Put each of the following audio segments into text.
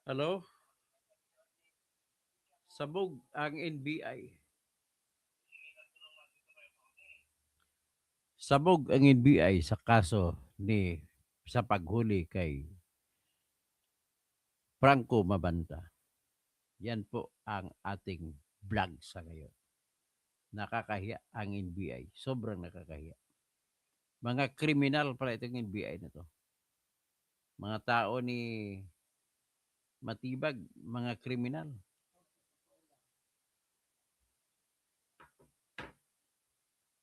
Hello? Sabog ang NBI. Sabog ang NBI sa kaso ni sa paghuli kay Franco Mabanta. Yan po ang ating vlog sa ngayon. Nakakahiya ang NBI. Sobrang nakakahiya. Mga kriminal pala itong NBI na to. Mga tao ni Matibag, mga kriminal.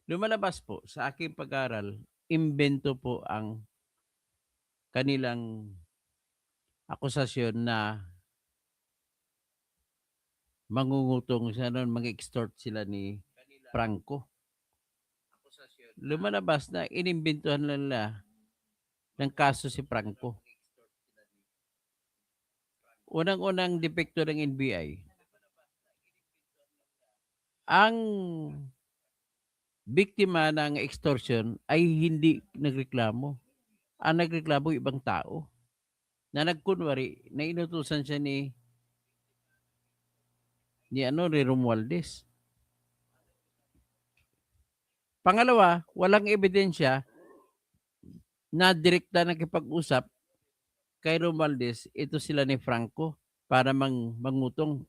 Lumalabas po sa aking pag-aral, imbento po ang kanilang akusasyon na mangungutong sa noon, mag-extort sila ni Franco. Lumalabas na inimbintuhan nila ng kaso si Franco. Unang-unang depekto ng NBI, ang biktima ng extortion ay hindi nagreklamo. Ang nagreklamo ibang tao na nagkunwari na inutusan siya ni Romualdez. Pangalawa, walang ebidensya na direkta nakipag-usap kay Romualdez, ito sila ni Franco para mangutong.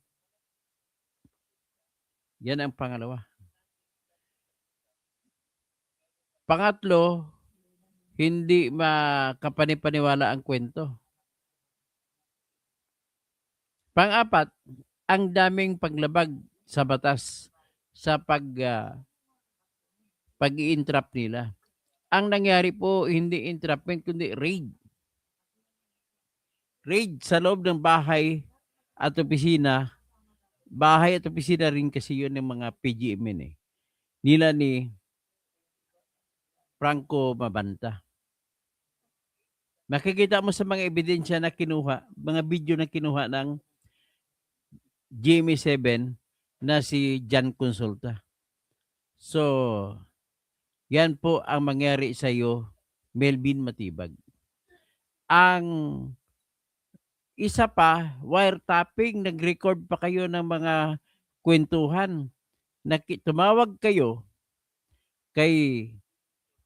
Yan ang pangalawa. Pangatlo, hindi makapanipaniwala ang kwento. Pang-apat, ang daming paglabag sa batas sa pag-i-entrap nila. Ang nangyari po, hindi entrapment, kundi raid. Raid sa loob ng bahay at opisina. Bahay at opisina rin kasi yun ng mga PGMN eh. Nila ni Franco Mabanta. Makikita mo sa mga ebidensya na kinuha, mga video na kinuha ng GMA7 na si Jan Consulta. So, yan po ang mangyari sa iyo, Melvin Matibag. Ang isa pa, wiretapping, nag-record pa kayo ng mga kwentuhan. Tumawag kayo kay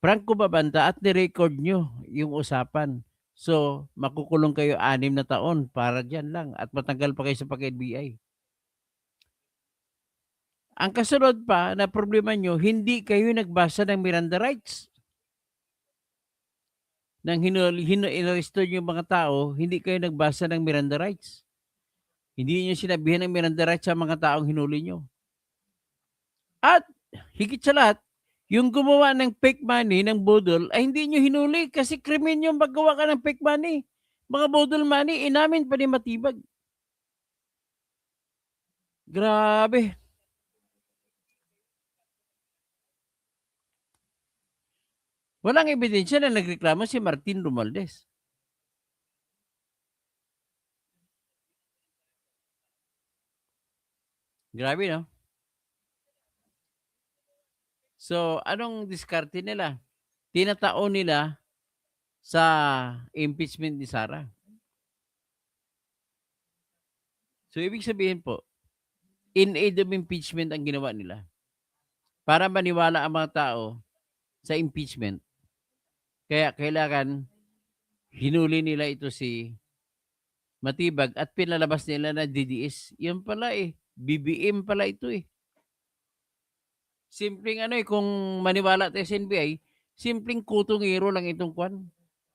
Franco Mabanta at ni-record nyo yung usapan. So, makukulong kayo 6 na taon para dyan lang at matanggal pa kayo sa pag-NBI. Ang kasunod pa na problema nyo, hindi kayo nagbasa ng Miranda rights. Nang inaresto nyo yung mga tao, hindi kayo nagbasa ng Miranda rights. Hindi nyo sinabihan ng Miranda rights sa mga taong hinuli nyo. At higit sa lahat, yung gumawa ng fake money ng budol ay hindi nyo hinuli kasi krimen yung maggawa ka ng fake money. Mga budol money, inamin pa ni Matibag. Grabe. Walang ebidensya na nagreklamo si Martin Romualdez. Grabe, no? So, anong diskarte nila? Tinataon nila sa impeachment ni Sara. So, ibig sabihin po, in aid of impeachment ang ginawa nila. Para maniwala ang mga tao sa impeachment. Kaya kailangan hinuli nila ito si Matibag at pinalabas nila na DDS. Yan pala eh. BBM pala ito eh. Simpleng kung maniwala tayo sa NBI, simpleng kutungero lang itong kwan.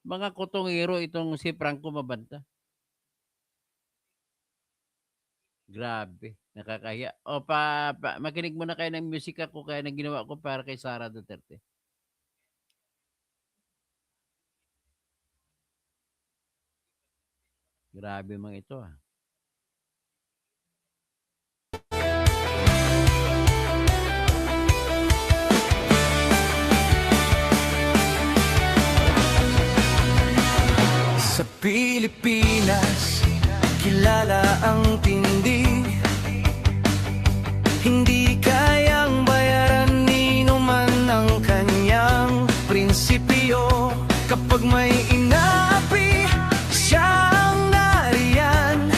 Mga kutungero itong si Franco Mabanta. Grabe, nakakahiya. O makinig muna kayo ng musika ko kaya na ginawa ko para kay Sara Duterte. Grabe mga ito ah. Sa Pilipinas, kilala ang tindi. Hindi kayang bayaran ni numan ang kanyang prinsipyo. Kapag may inaapi, siya ang nariyan.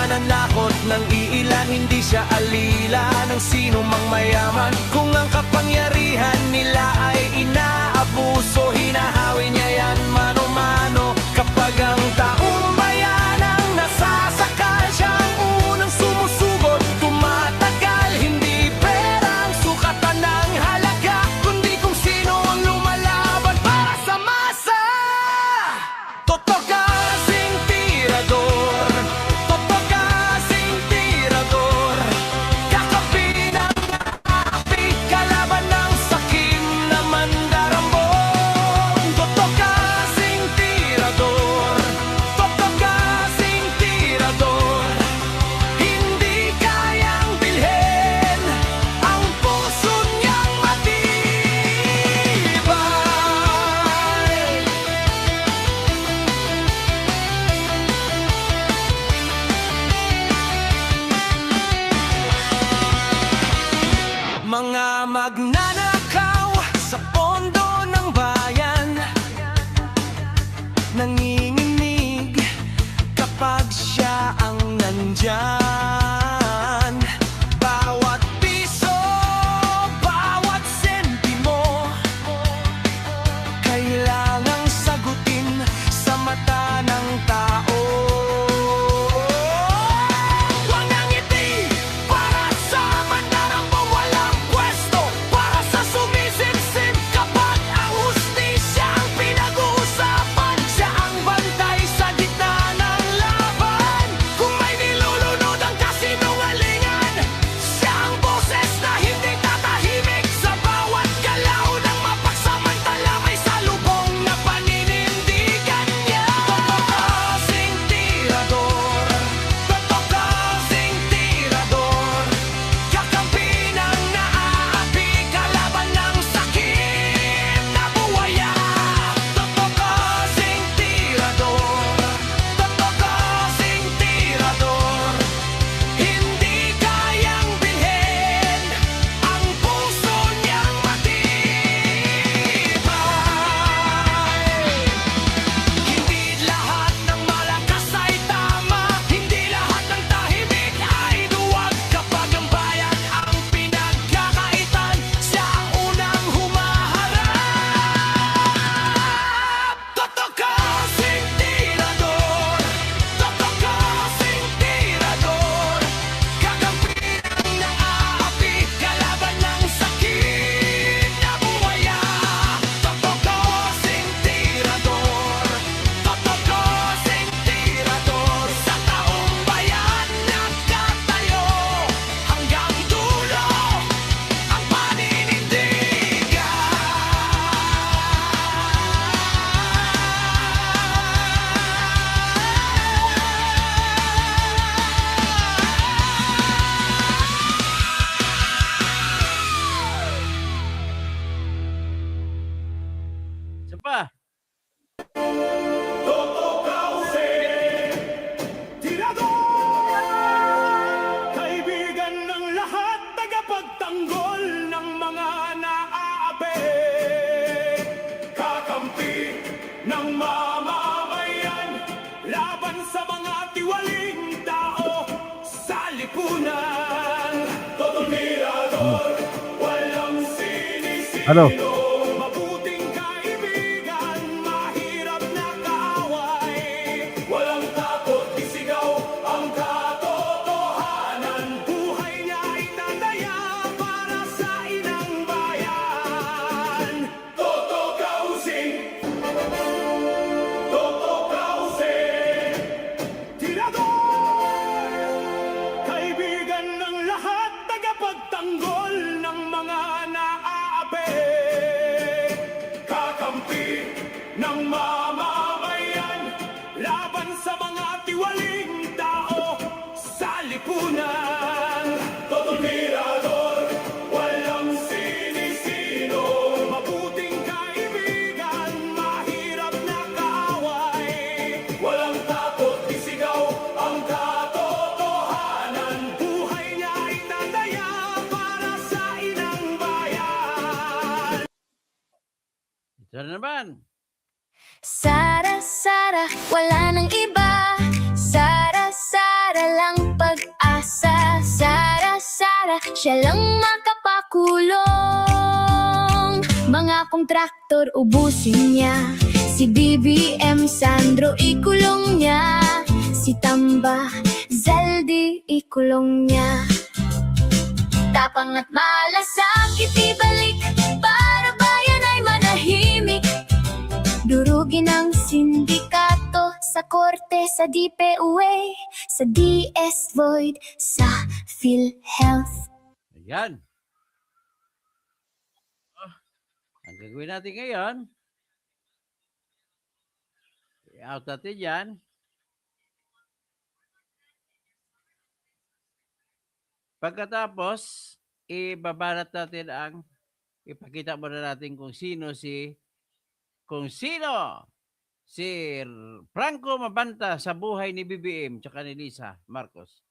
mananakot ng iilan. Hindi siya alila ng sino mang mayaman. Kung ang kapangyarihan nila ay inaabuso, hinahawi niya yan mano-mano. Kapag ang taong bayan ang nasasakal, siya ang unang sumusugot, tumatagal. Hindi pera ang sukatan ng halaga, kundi kung sino ang lumalaban para sa masa. Totoo kasing tirador, totoo kasing tirador, kakampi ng api, kalaban ng sakim na mandarambon. Totoo kasing tirador, totoo kasing tirador, hindi kayang bilhin ang puso niyang matibay. Mga magnanakaw sa pondo ng bayan, nanginginig kapag siya ang nandyan. Bawat piso, bawat sentimo, kailangang sagutin sa mata ng tao. Walang ngiti para sa mandarambong walang pwesto, para sa sumisimsim kapag ang hustisya ang pinag-uusapan. Siya ang bantay sa gitna ng laban. Kung may nilulunod ang kasinungalingan, siya ang boses na hindi tatahimik. Sa bawat galaw ng mapagsamantala may salubong na paninindigan niya. Totoo kasing tirador, totoo kasing tirador, kakampi ng naaapi, kalaban ng sakit na buwaya. Totoo kasing tirador, totoo kasing tirador, hindi kayang bilhin ang puso niyang matibay. Hindi lahat ng malakas ay tama, hindi lahat ng tahimik ay duwag. Kapag ang bayan ang pinagkakaitan, siya ang unang humaharap. Totoo kasing tirador, totoo kasing tirador, kakampi ng naaapi, kalaban ng sakit na buwaya. Totoo kasing tirador, totoo kasing tirador, sa taong bayan nagkatayo, hanggang dulo ang paninindigan. Isa pa. Kaibigan ng lahat, tagapagtanggol ng mga naaapi, kakampi ng mamamayan, laban sa mga tiwaling tao sa lipunan. Totoo tirador, walang sinisino. Ano? Mabuting kaibigan, mahirap na kaaway. Walang takot, isigaw ang katotohanan. Buhay niya itataya para sa inang bayan. Toto Kausing, tirador, kaibigan ng lahat, tagapagtanggol ng mga naaapi, kakampi ng mamamayan, laban sa mga tiwaling tao sa lipunan. Totoo tirador, walang sinisino, mabuting kaibigan, mahirap na kaaway. Walang takot, isigaw ang katotohanan. Buhay niya itataya para sa inang bayan. Ito na naman. Sara, Sara, wala nang iba. Sara, Sara, para lang pag-asa. Sara-sara, siya lang makapakulong. Mga kontraktor ubusin niya, si BBM Sandro ikulong niya, si Tamba Zaldi ikulong niya. Tapang at malasakit ibalik, para bayan ay manahimik. Durugin ang sindikato sa korte, sa DPUA, sa DS Void, sa PhilHealth. Ayan. Ang gagawin natin ngayon, i-out natin yan. Pagkatapos, ibabalat natin ipakita muna natin kung sino si Franco Mabanta sa buhay ni BBM tsaka ni Lisa Marcos.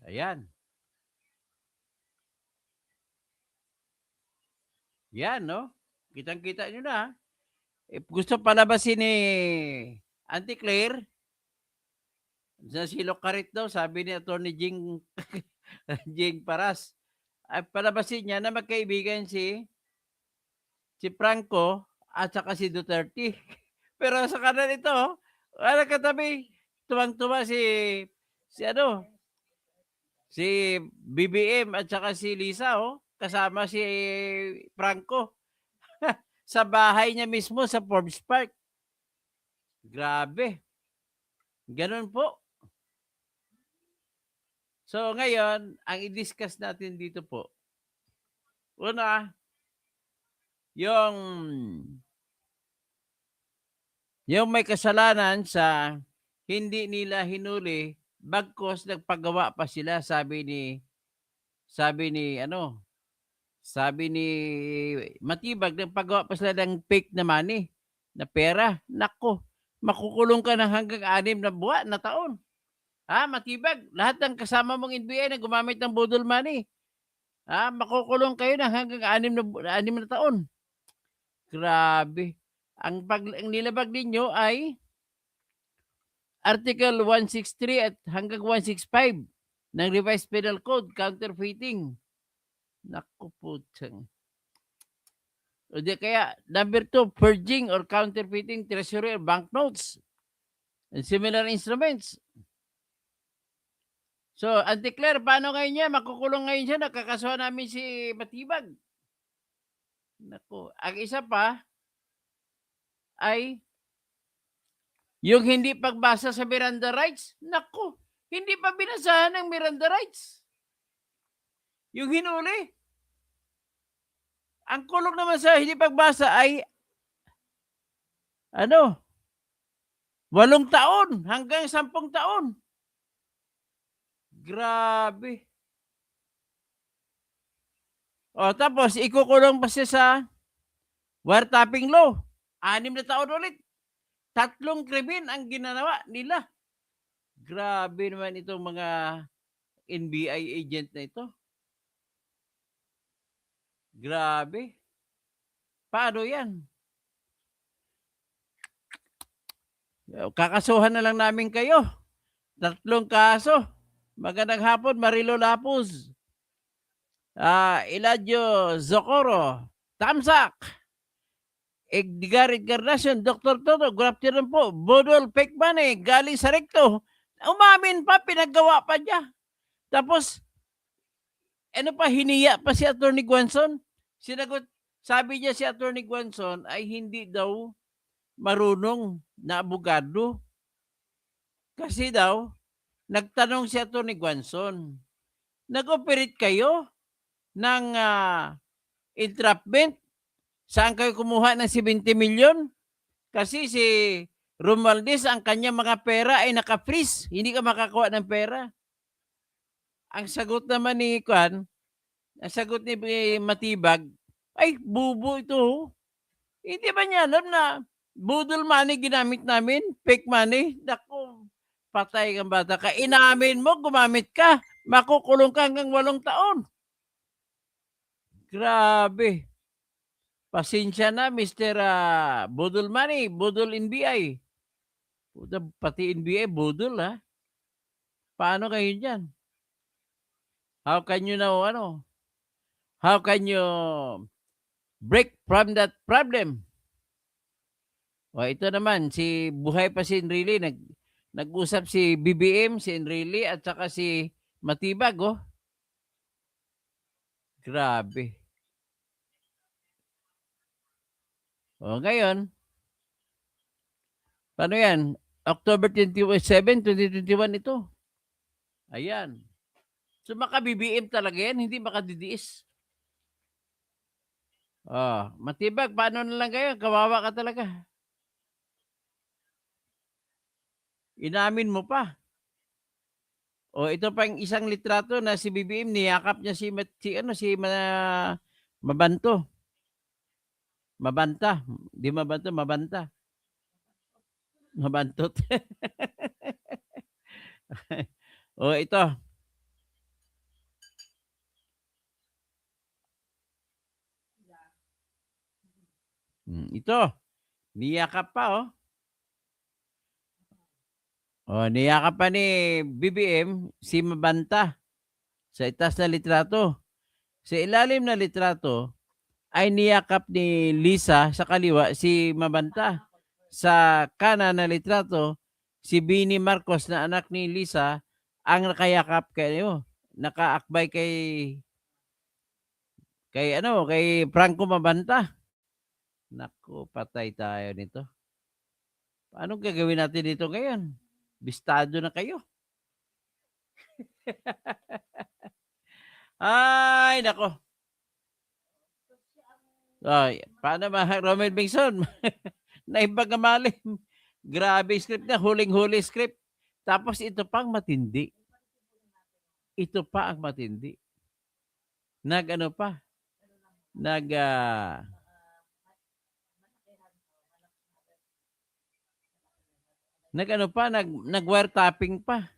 Ayan. Yan, no? Kitang-kita nyo na. Gusto palabasin ni Auntie Claire. Sa Silocarit daw, sabi ni Atty. Jing, Jing Paras. Ay palabasin niya na magkaibigan si Franco at saka si Duterte. Pero sa kanan ito, wala katabi, tuwang-tuwa si BBM at saka si Lisa, kasama si Franco. Sa bahay niya mismo sa Forbes Park. Grabe. Ganun po. So ngayon, ang i-discuss natin dito po. Una, yung may kasalanan sa hindi nila hinuli bagkos nagpagawa pa sila, sabi ni Matibag, nagpagawa pa sila ng fake na money, na pera. Nako, makukulong ka ng hanggang 6 na taon. Matibag, lahat ng kasama mong NBI na gumamit ng budol money, makukulong kayo ng hanggang 6 na taon. Grabe. Ang nilabag ninyo ay Article 163 at hanggang 165 ng Revised Penal Code, counterfeiting. Naku putang. O di kaya, number 2, purging or counterfeiting treasury or banknotes and similar instruments. So, Auntie Claire, paano ngayon niya? Makukulong ngayon siya. Nakakasuhan namin si Matibag. Naku. Ang isa pa ay yung hindi pagbasa sa Miranda rights. Naku, hindi pa binasahan ng Miranda rights. Yung hinuli. Ang kulong naman sa hindi pagbasa ay 8 taon hanggang 10 taon. Grabe. Tapos ikukulong pa siya sa wiretapping law. 6 na taon ulit. 3 krimen ang ginanawa nila. Grabe naman itong mga NBI agent na ito. Grabe. Paano yan? Kakasuhan na lang namin kayo. 3 kaso. Magandang hapon, Marilo Lapuz. Eladio Zocoro. Tamsak. Edgar Encarnacion. Dr. Toto. Good afternoon po. Bodol fake money. Galing sa rekto. Umamin pa. Pinaggawa pa niya. Tapos, hiniya pa si Atty. Guanzon. Sabi niya si Atty. Guanzon ay hindi daw marunong na abogado. Kasi daw, nagtanong si Atty. Guanzon, nag-operate kayo ng entrapment? Saan kayo kumuha ng 70 million? Kasi si Romualdez, ang kanyang mga pera ay naka-freeze. Hindi ka makakuha ng pera. Ang sagot naman ni Matibag, ay, bubo ito. Hindi ba niya alam na budol money ginamit namin? Fake money? Naku, patay kang bata ka. Inamin mo, gumamit ka. Makukulong ka hanggang 8 taon. Grabe. Pasensya na, Mr. Budol Money, Budol NBI. Puta, pati NBA budol, ha? Paano kayo diyan? How can you know ano? How can you break from that problem? O ito naman si buhay pa si Enrile, nag-usap si BBM, si Enrile at saka si Matibag, oh. Grabe. O ngayon, paano 'yan? October 27, 2021 ito. Ayan. So maka-BBM talaga 'yan, hindi makadidiis. Oh, Matibag, paano na lang kayo? Kawawa ka talaga. Inamin mo pa. O ito pang isang litrato na si BBM niyakap niya Mabanto. Mabanta, 'di Mabanto, Mabanta. Mabantot. O ito. Ito, niyakap pa, oh. Oh, niyakap pa ni BBM si Mabanta sa itaas na litrato. Sa ilalim na litrato ay niyakap ni Lisa sa kaliwa si Mabanta. Sa kanan na litrato, si Bini Marcos na anak ni Lisa ang nakayakap nakaakbay kay Franco Mabanta. Naku, patay tayo nito. Anong gagawin natin dito ngayon? Bistado na kayo. Ay, nako. Ay, paano ba, Romel Bengson? Naibagamalim. Grabe script na, huling-huli script. Tapos ito pang matindi. Ito pa ang matindi. Nag-ano pa? Nag-wiretapping pa.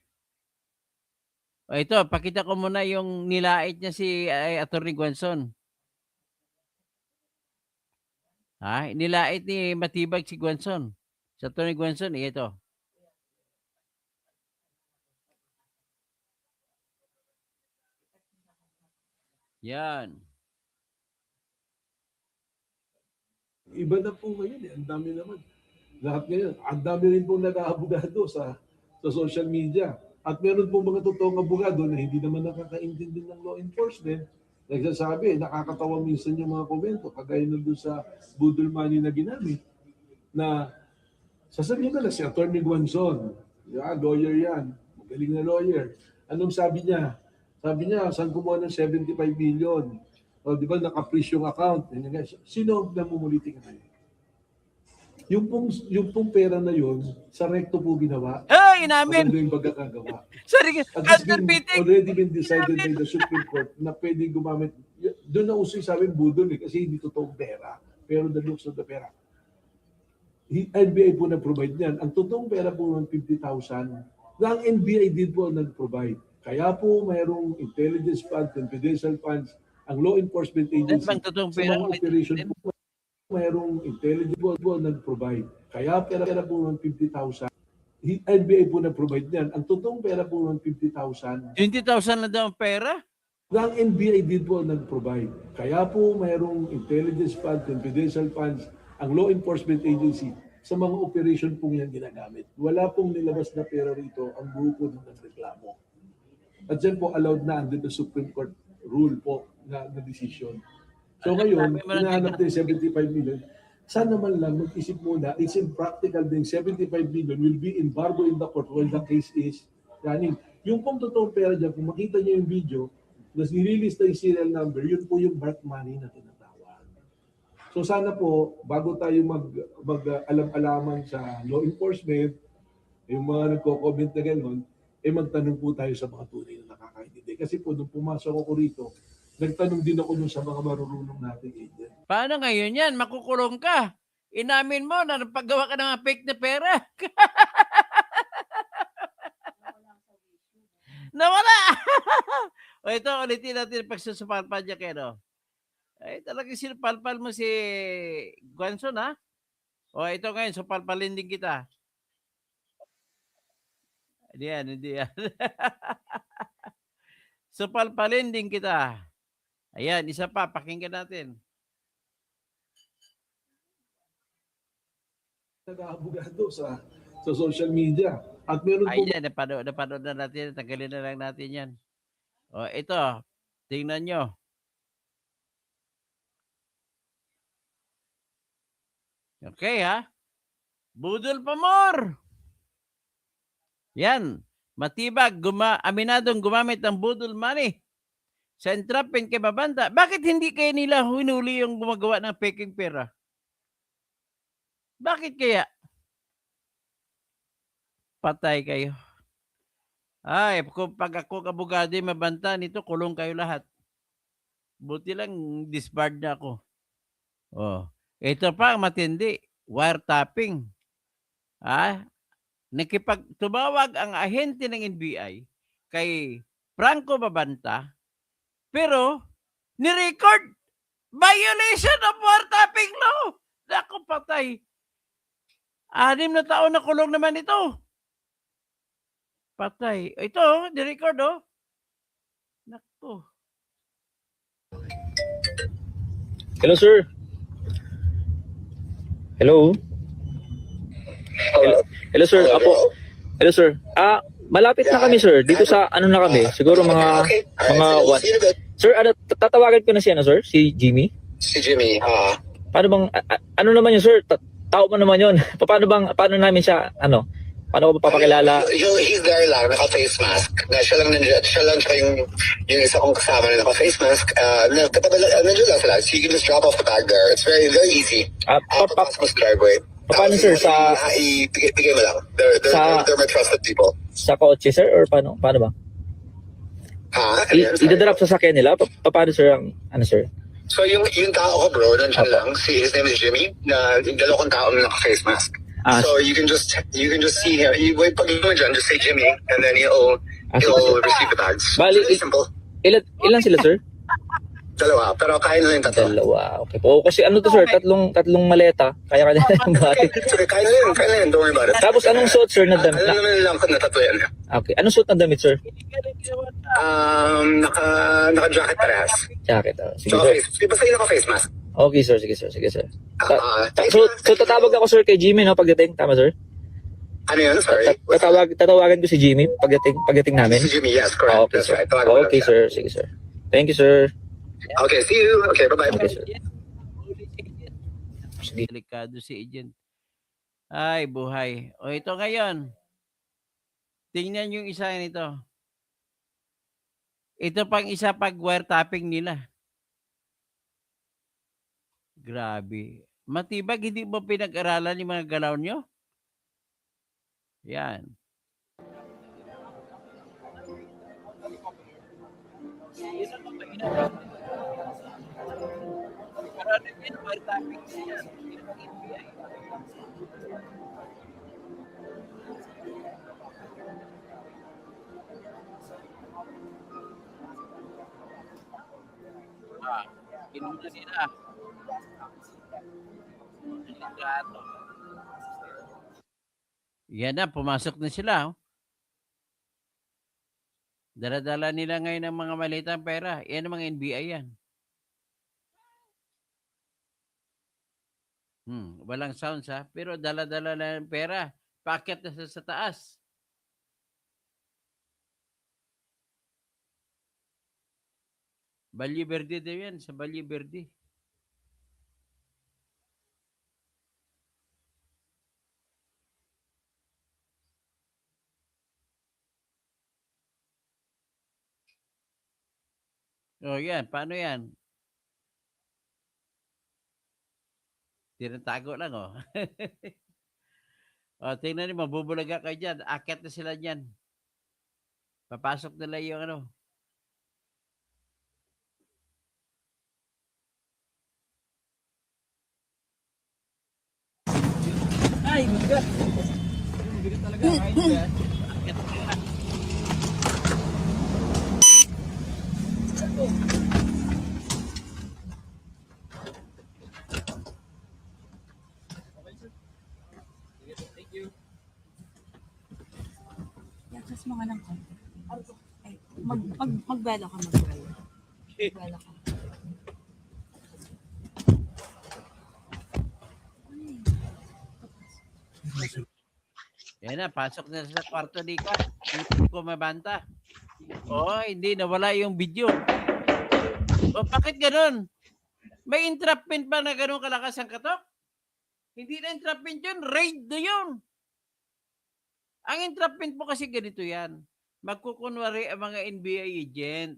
O ito, pakita ko muna yung nilait niya si Atty. Guanzon. Ha? Nilait ni Matibag si Guanzon. Si Atty. Guanzon, ito. Yan. Iba na po ngayon eh. Ang dami naman. Lahat ngayon. Ang dami rin pong nag-aabogado sa social media. At meron pong mga totoong abogado na hindi naman nakakaintindi ng law enforcement. Nagsasabi, nakakatawa minsan yung mga komento. Kagaya nandun sa budol money na ginamit. Na sasabihin ko na si Atty. Guanzon. Lawyer yan. Magaling na lawyer. Anong sabi niya? Sabi niya, saan kumuha ng 75 million? O, di ba, naka-freeze yung account. Sino ang namumuliting na yun? Yung pong pera na yun, sa recto po ginawa. Ay, inamin! Maganda yung pagkakagawa. Sorry, At it's already been decided by Inamin! the Supreme Court na pwede gumamit. Doon na uso yung sabi budol kasi hindi totoong pera. Pero the looks of the pera. NBI po nag-provide niyan. Ang totoong pera po ng 50,000, na ang NBI din po nag-provide. Kaya po mayroong intelligence fund, confidential funds, ang law enforcement agency bang totoong sa pera mga ng operation NBI? po, mayroong intelligence po nag-provide. Kaya pera po ng 50,000, NBI po nag-provide niyan. Ang totoong pera po ng 50,000, 20,000 na daw ang pera? ang NBI din po nag-provide. Kaya po mayroong intelligence fund, confidential funds, ang law enforcement agency sa mga operation pong yan ginagamit. Wala pong nilabas na pera rito ang grupo ng nagreklamo. At dyan po allowed na under the Supreme Court rule po na decision. So ngayon, hinahanap din 75 million. Sana man lang mag-isip muna, it's impractical din 75 million will be embargo in the court while the case is running. Yung pong totoong pera dyan, kung makita niyo yung video, nas nililist na yung serial number, yun po yung dark money na tinatawag. So sana po, bago tayo mag-alam-alaman sa law enforcement, yung mga nagko-comment na gano'n, magtanong po tayo sa mga tunay na nakakaintindi. Kasi po, nung pumasok ako rito, nagtanong din ako sa mga marurunong nating agent. Paano ngayon yan? Makukulong ka. Inamin mo na napagawa ka ng mga fake na pera. Nawala! O ito, ulitin natin pagsusupalpal niya kayo. Ay, talagang sinupalpal mo si Guanzon, ha? O ito ngayon, supalpalin din kita. Hindi yan, hindi yan. So, palpalin din kita. Ayan, isa pa, pakinggan natin. Nag-aabogado sa social media. At meron po Ayan, napanood na natin. Tanggalin na lang natin yan. O, ito. Tingnan nyo. Okay, ha? Budol pa more. Yan. Matibag, aminadong gumamit ng budol money sa entrapment kay Babanta. Bakit hindi kaya nila hinuli yung gumagawa ng peking pera? Bakit kaya? Patay kayo. Ay, pag ako kabugado yung mabanta nito, kulong kayo lahat. Buti lang, disbarred na ako. Oh. Ito pa ang matindi. Wiretapping. Tumawag ang ahente ng NBI kay Franco Babanta, pero ni-record violation of wiretapping law. Naku, patay. 6 na taon na kulong naman ito. Patay. Ito, ni-record, oh. Naku. Hello, sir. Hello. Hello, sir. Apo. Hello, sir. Malapit na kami, sir. Dito sa ano na kami? Siguro mga one. Sir, tatawagan ko na si sir? Si Jimmy? Si Jimmy, Paano bang ano naman yun, sir? Tao mo naman yun. Paano namin siya paano ko papakilala? he's there lang, naka-face mask. Siya lang tsaka yung isa kong kasama na naka-face mask. Nandiyan lang sila. So you can just drop off the bag there. It's very, very easy. Papasok mo sa driveway. Paano, sir? Bigay mo lang. They're my trusted people. Sa kotse, sir? Or paano ba? Idadrop sa sakyan nila? Paano, sir, sir? So yung tao ko, bro, nandiyan lang. His name is Jimmy. Yung dalawang tao na naka-face mask. So you can just see him. Wait, pag mo dyan, just say Jimmy, and then he'll receive the bags. Bali, Very simple. Ilan sila, sir? Dalawa, pero kaya na yung tatlo. Dalawa. Okay po. Kasi to, sir? Tatlong maleta. Kaya na yung bati. Sorry, kaya na yun, don't worry about it. Tapos anong suot, sir, na damit? Alam naman lang kung natatlo yan. Okay. Anong suot na damit, sir? Naka-jacket parehas. Jacket. Sige, So, sir. basta yung naka-face mask. Okay, sir. Sige, sir. Sige, sir. Thanks, So man. tatawag ako, sir, kay Jimmy, no? Pagdating. Tama, sir? Ano yun? Sorry. Tatawagan ko si Jimmy pagdating namin. Si Jimmy, yes, correct. Okay, That's sir. right. Tawagan mo lang Okay, siya. sir. Sige, sir. Thank you, sir. Okay, see you. Okay, bye-bye. Okay, sir. Delikado si agent. Ay, buhay. O ito ngayon. Tingnan yung isa nito. Ito pang isa pag wiretapping nila. Grabe. Matibag, hindi mo pinag-aralan yung mga galaw nyo? Yan. Kinuna nila. Litrato. Yan na, pumasok na sila. Oh. Dala-dala nila ngayon ng mga malitang pera. Yan ang mga NBI yan. Walang sounds ha. Pero dala-dala na ng pera. Packet na sa taas. Valle Verde daw yan. Sa Valle Verde. O yan. Paano yan? Tinatago lang oh. O, tingnan niyo, mabubulaga kayo dyan. Akyat na sila dyan. Papasok nila yung ano. Ay, bigat. Bigat talaga. Akyat nila. Just mga ng konti. Ay, magbelo ka, magbelo. Magbelo ka. Yan na, pasok na sa kwarto ni Ka. Hindi ko mabanta. Oo, hindi, nawala yung video. O, bakit ganun? May entrapment ba na ganun kalakas ang katok? Hindi na entrapment yun, raid na yun. Ang entrapment mo kasi ganito yan. Magkukunwari ang mga NBI agent.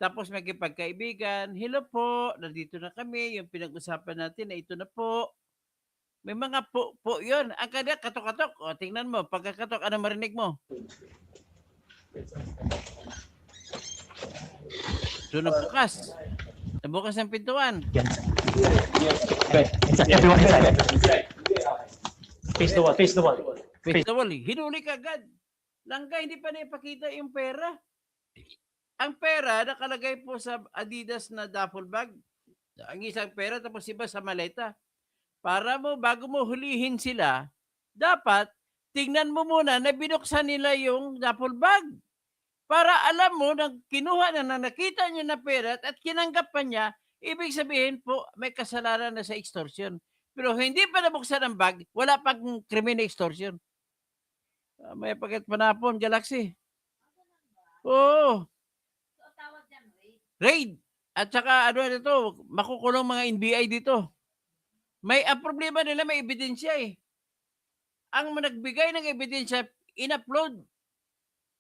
Tapos magkipagkaibigan, hello po, nandito na kami, yung pinag-usapan natin na ito na po. May mga po yun. Ang kanya, katok-katok. O, tingnan mo, pagkakatok, ano marinig mo? So, nabukas. Nabukas ang pintuan. Everyone inside. Face the wall, face the wall. Festival, hinuli ka agad. Langga, hindi pa naipakita yung pera. Ang pera, nakalagay po sa Adidas na duffel bag. Ang isang pera, tapos iba sa maleta. Para mo, bago mo hulihin sila, dapat, tingnan mo muna na binuksan nila yung duffel bag. Para alam mo, na kinuha na nakita niya na pera at kinanggap pa niya, ibig sabihin po, may kasalanan na sa extortion. Pero hindi pa nabuksan ang bag, wala pang krimen na extortion. May paket panapon, Galaxy. Oo. Raid. At saka, ano ito, makukulong mga NBI dito. Ang problema nila, may ebidensya eh. Ang nagbigay ng ebidensya, in-upload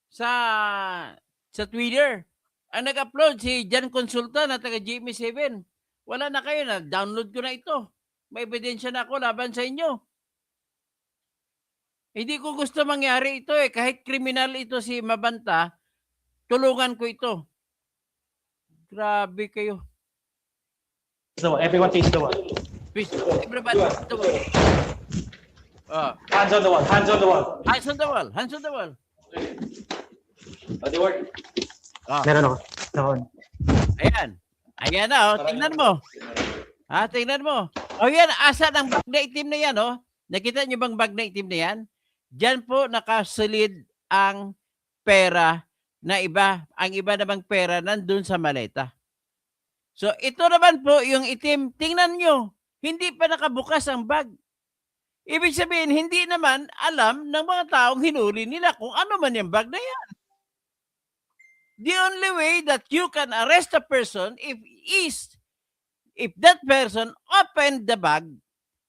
sa Twitter. Ang nag-upload si Jan Consulta na taga GMA7. Wala na kayo na, download ko na ito. May ebidensya na ako laban sa inyo. Hindi ko gusto mangyari ito eh. Kahit kriminal ito si Mabanta, tulungan ko ito. Grabe kayo. Everyone face the wall. Please, everybody, ito. Hands on the wall, hands on the wall. Hands on the wall, hands on the wall. They work. Meron ako. Doon. Ayan. Ayan na, oh. Tingnan mo. Tingnan mo. O yan, asa ng bag na itim na yan, oh. Nakita niyo bang bag na itim na yan? Diyan po nakasilid ang pera na iba. Ang iba namang pera nandun sa maleta. So, ito naman po yung itim. Tingnan nyo, hindi pa nakabukas ang bag. Ibig sabihin, hindi naman alam ng mga taong hinuli nila kung ano man yung bag na yan. The only way that you can arrest a person if that person opened the bag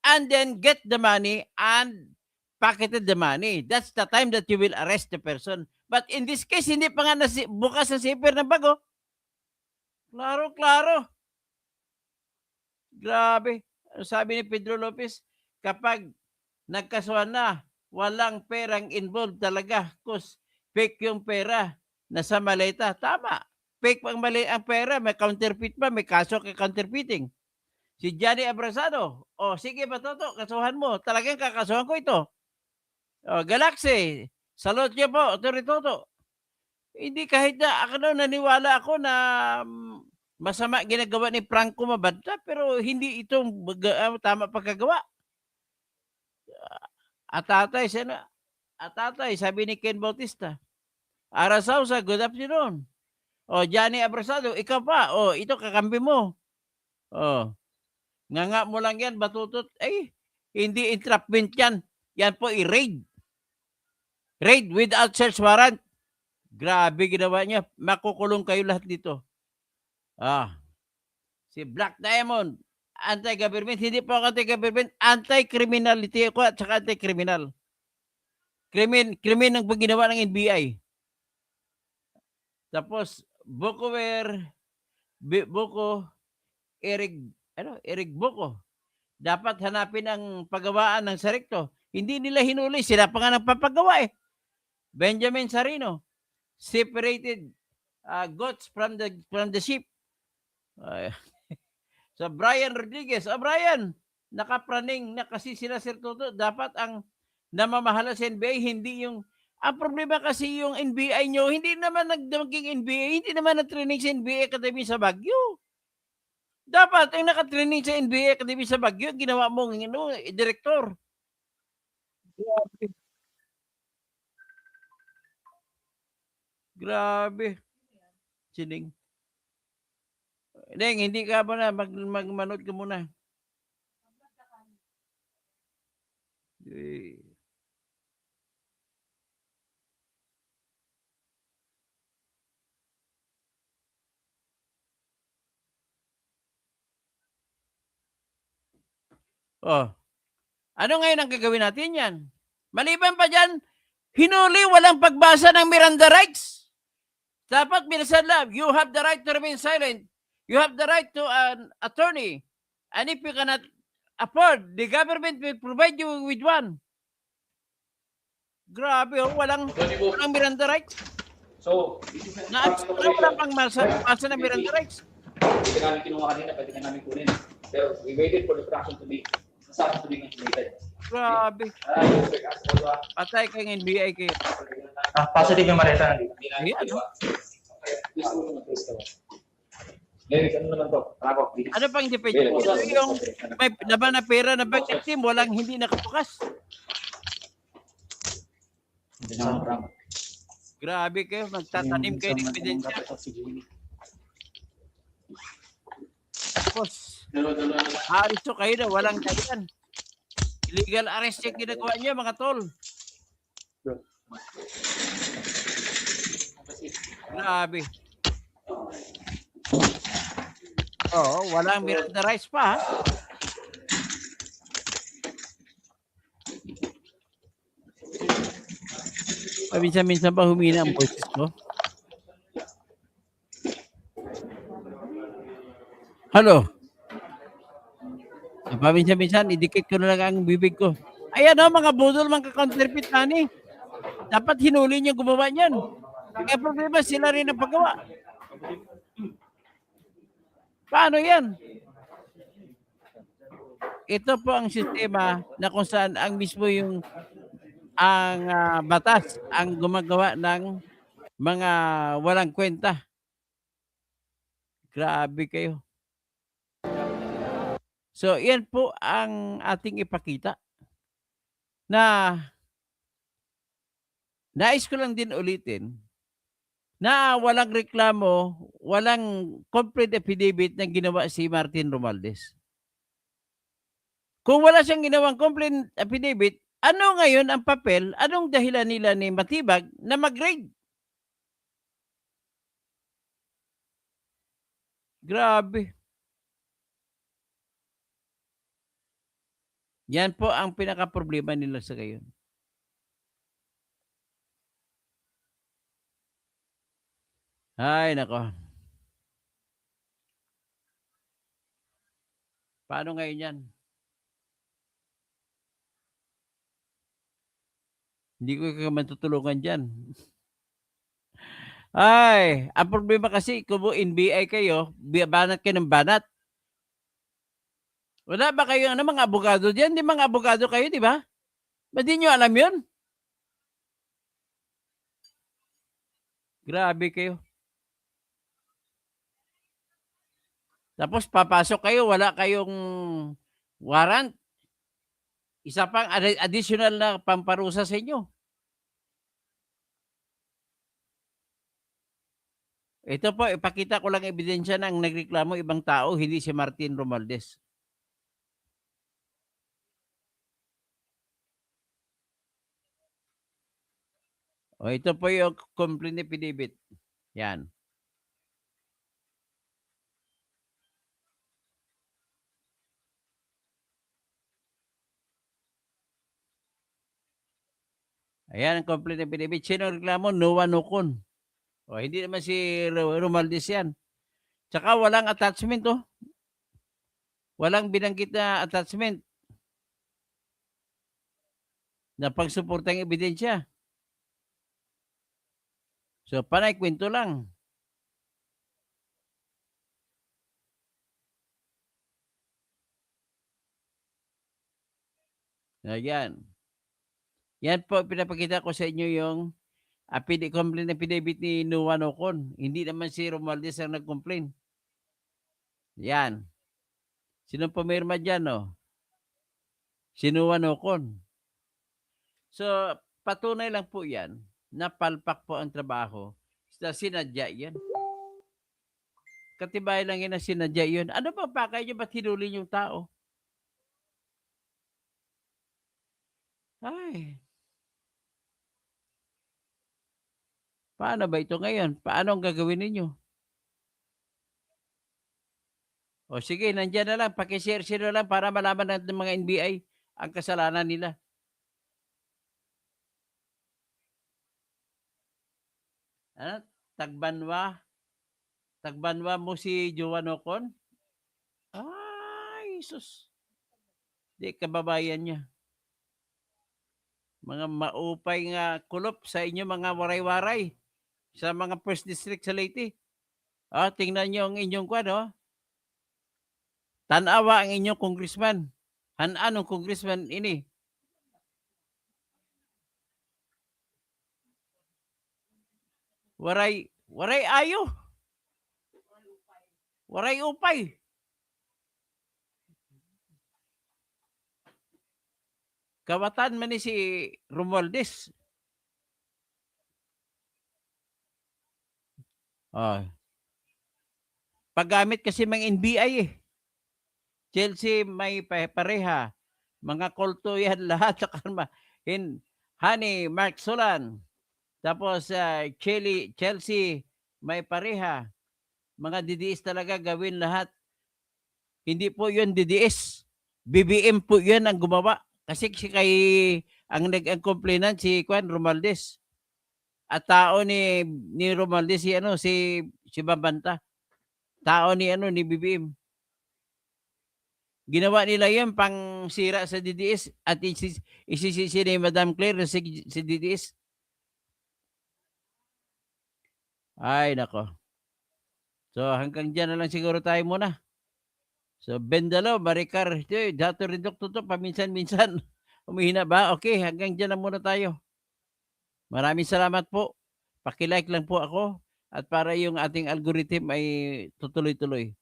and then get the money and pocketed the money. That's the time that you will arrest the person. But in this case, hindi pa nga bukas ang zipper ng bag, oh. Klaro-klaro. Grabe. Sabi ni Pedro Lopez, kapag nagkasuhan na, walang perang involved talaga. Kus fake yung pera nasa maleta. Tama. Fake ang pera, may counterfeit pa, may kaso kay counterfeiting. Si Johnny Abrasado, sige Batoto, kasuhan mo. Talagang kakasuhan ko ito. Galaxy, salot niyo po, Toritoto. Hindi kahit na ako naniwala ako na masama ginagawa ni Franco Mabanta, pero hindi ito tama pagkagawa. Atatay, sabi ni Ken Bautista. Arasausa, good afternoon. Johnny Abrasado, ikaw pa. Ito kakampi mo. Nga mo lang yan, Batutot. Hindi entrapment yan. Yan po i-raid. Raid without search warrant. Grabe ginawa niya. Makukulong kayo lahat dito. Si Black Diamond, anti-government. Hindi po ako anti-government. Anti-criminality ako at saka anti-criminal. Krimen ang ginawa ng NBI. Tapos, Eric Buko. Dapat hanapin ang paggawaan ng Sarikto. Hindi nila hinuli. Sila pa nga nagpapagawa eh. Benjamin Sarino. Separated goats from the sheep. So, Brian Rodriguez. Brian, nakapraning na kasi sila Sir Toto. Dapat ang namamahala sa NBA, hindi yung... Ang problema kasi yung NBI nyo, hindi naman nagdamaging NBA, hindi naman nag-training sa NBA Academy sa Baguio. Dapat ang naka-training sa NBA Academy sa Baguio, ginawa mong direktor. Grabe. Sining. Deng, hindi ka muna. Magmanood ka muna. Eh. Oh. Ano ngayon ang gagawin natin yan? Maliban pa dyan, hinuli walang pagbasa ng Miranda rights. Dapat binasan lang, you have the right to remain silent. You have the right to an attorney. And if you cannot afford, the government will provide you with one. Grabe, oh, walang Miranda rights. So, Wala pang masa ng Miranda rights. pwede namin kinuha kanina, pwede ka namin kunin. Pero we waited for the production to be completed. Grabe. Patay kang NBI kayo. Positive yung maleta nandito. Ayan, no? Lenny, ano naman to? Ano pang depende? Ito yung may laban na pera na budget team, walang hindi nakatukas. Grabe kayo, magtatanim kayo ng ebidensya. Tapos, aaristo kayo na walang dahilan. Illegal arrest yung ginagawa niyo, mga tol. Grabe. Oo, walang Miranda rights pa, ha? Paminsan-minsan ba humina ang boses ko? Hello? Paminsan-minsan, idikit ko na lang ang bibig ko. Ayan o, mga budol, mga counterfeit money. Dapat hinuli niyo gumawa niyan. Kaya problema, sila rin ang paggawa. Paano yan? Ito po ang sistema na kung saan ang mismo yung batas ang gumagawa ng mga walang kwenta. Grabe kayo. So, yan po ang ating ipakita na nais ko lang din ulitin na walang reklamo, walang complete affidavit na ginawa si Martin Romualdez. Kung wala siyang ginawang complete affidavit, ano ngayon ang papel, anong dahilan nila ni Matibag na mag-raid? Grabe. Yan po ang pinaka-problema nila sa ngayon. Ay, nako. Paano ngayon yan? Hindi ko kayo matutulungan dyan. Ay, ang problema kasi kung NBI kayo, banat kayo ng banat. Wala ba kayo mga abogado diyan? Di mga abogado kayo, di ba? Ba't di nyo alam yun? Grabe kayo. Tapos papasok kayo, wala kayong warrant. Isa pang additional na pamparusa sa inyo. Ito po, ipakita ko lang ebidensya ng nagreklamo ibang tao, hindi si Martin Romualdez. O, ito po yung complete affidavit. Yan. Ayan ang complete affidavit. Sino reklamo? Noah Nocon. O, hindi naman si Romualdez yan. Tsaka walang attachment, oh. Walang binanggit na attachment na pagsuportang ebidensya. So, panay kwento lang. Ayan. Yan po, pinapakita ko sa inyo yung complaint affidavit ni Noah Nocon. Hindi naman si Romualdez ang nag-complain. Yan. Sino pumirma dyan, no? Si Noah Nocon. So, patunay lang po yan na palpak po ang trabaho Sinadya yan. Katibayan lang yan na sinadya yun. Ano ba pakay nyo? Ba't hinuli yung tao? Ay. Paano ba ito ngayon? Paano ang gagawin ninyo? O sige, nandiyan na lang. Pakishare na lang para malaman natin ng mga NBI ang kasalanan nila. Ano? Tagbanwa? Tagbanwa mo si Joan Ocon? Ay, sus. Di kababayan niya. Mga maupay nga kulop sa inyo mga waray-waray sa mga first district sa Leyte. Tingnan niyo ang inyong kwano. Tanawa ang inyong congressman. Anong congressman ini? Waray ayo. Waray upay. Kawatan man ni si Romualdez. Paggamit kasi mga NBI eh. Chelsea may pareha. Mga kulto yan lahat sa karma. Honey, Mark Solan. Tapos Chelsea may pareha. Mga DDS talaga gawin lahat. Hindi po yun DDS. BBM po yun ang gumawa. Kasi ang nag-complainant si Juan Romualdez. At tao ni Romualdez si Babanta. Tao ni BBM. Ginawa nila 'yan pang sira sa DDS at isisisi ni Madam Claire si DDS. Ay nako. So hanggang diyan na lang siguro tayo muna. So Bendalo, Maricar, dato rin to paminsan-minsan. Umihina ba? Okay, hanggang diyan na muna tayo. Maraming salamat po. Paki-like lang po ako at para yung ating algorithm ay tutuloy-tuloy.